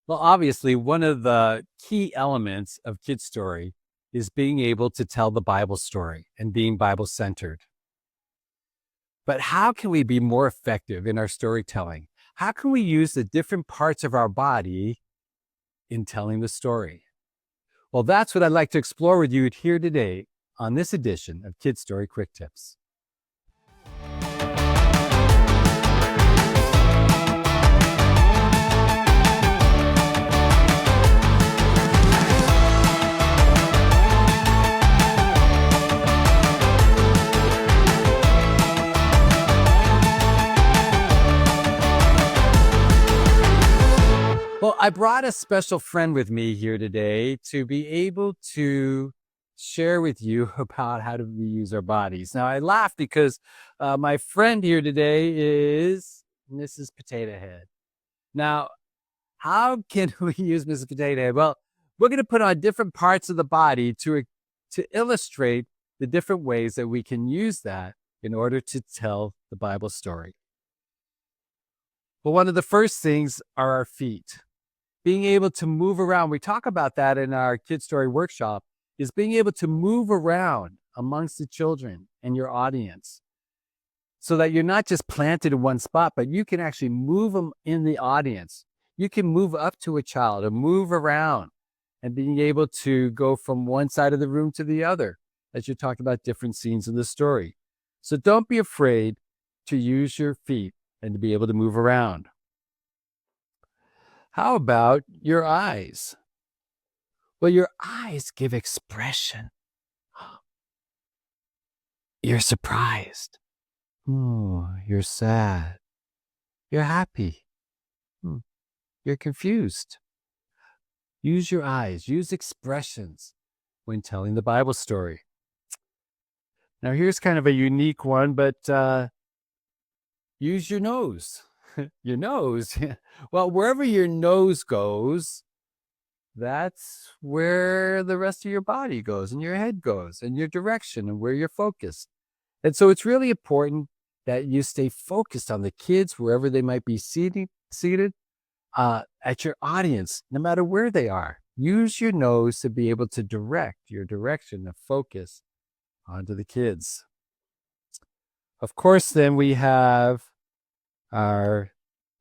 Well, obviously, one of the key elements of Kid Story is being able to tell the Bible story and being Bible centered. But how can we be more effective in our storytelling? How can we use the different parts of our body in telling the story? Well, that's what I'd like to explore with you here today on this edition of Kid Story Quick Tips. Well, I brought a special friend with me here today to be able to share with you about how to use our bodies. Now, I laugh because my friend here today is Mrs. Potato Head. Now, how can we use Mrs. Potato Head? Well, we're going to put on different parts of the body to illustrate the different ways that we can use that in order to tell the Bible story. Well, one of the first things are our feet. Being able to move around. We talk about that in our Kid Story workshop, is being able to move around amongst the children and your audience so that you're not just planted in one spot, but you can actually move them in the audience. You can move up to a child and move around and being able to go from one side of the room to the other as you're talking about different scenes in the story. So don't be afraid to use your feet and to be able to move around. How about your eyes? Well, your eyes give expression. You're surprised. You're sad. You're happy. You're confused. Use your eyes. Use expressions when telling the Bible story. Now, here's kind of a unique one, but use your nose. Your nose. Well, wherever your nose goes, that's where the rest of your body goes and your head goes and your direction and where you're focused. And so it's really important that you stay focused on the kids, wherever they might be seated at your audience, no matter where they are. Use your nose to be able to direct your direction of focus onto the kids. Of course, then we have our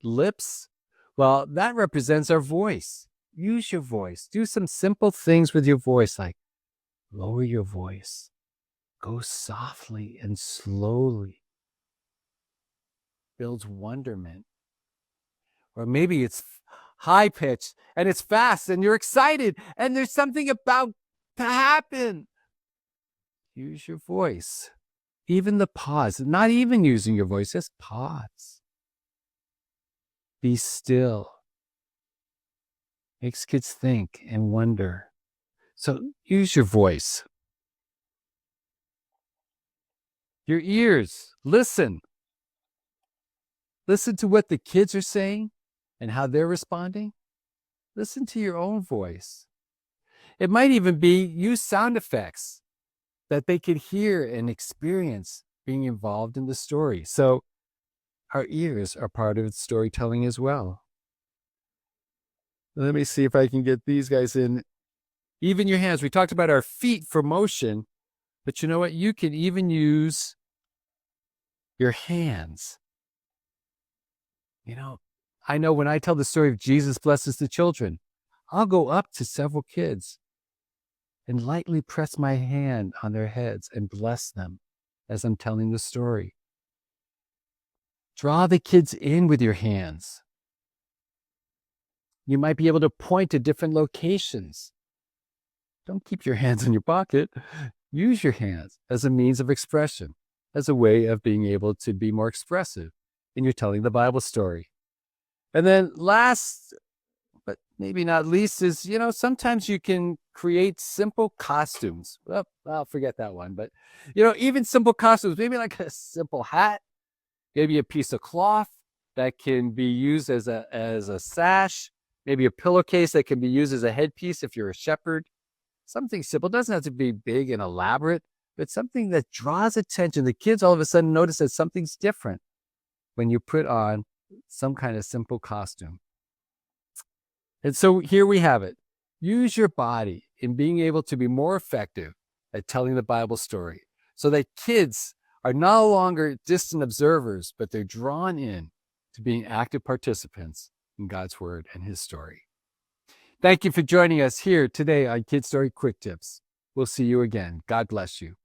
lips. Well, that represents our voice. Use your voice. Do some simple things with your voice, like lower your voice. Go softly and slowly. Builds wonderment. Or maybe it's high pitched and it's fast and you're excited and there's something about to happen. Use your voice. Even the pause, not even using your voice, just pause. Be still. Makes kids think and wonder. So use your voice. Your ears, listen. Listen to what the kids are saying and how they're responding. Listen to your own voice. It might even be use sound effects that they could hear and experience being involved in the story. So our ears are part of storytelling as well. Let me see if I can get these guys in. Even your hands. We talked about our feet for motion, but you know what? You can even use your hands. I know when I tell the story of Jesus blesses the children, I'll go up to several kids and lightly press my hand on their heads and bless them as I'm telling the story. Draw the kids in with your hands. You might be able to point to different locations. Don't keep your hands in your pocket. Use your hands as a means of expression, as a way of being able to be more expressive in your telling the Bible story. And then last, but maybe not least, is, sometimes you can create simple costumes. Well, I'll forget that one. But, even simple costumes, maybe like a simple hat, maybe a piece of cloth that can be used as a sash, maybe a pillowcase that can be used as a headpiece if you're a shepherd. Something simple. It doesn't have to be big and elaborate, but something that draws attention. The kids all of a sudden notice that something's different when you put on some kind of simple costume. And so here we have it. Use your body in being able to be more effective at telling the Bible story so that kids are no longer distant observers, but they're drawn in to being active participants in God's Word and His story. Thank you for joining us here today on Kid Story Quick Tips. We'll see you again. God bless you.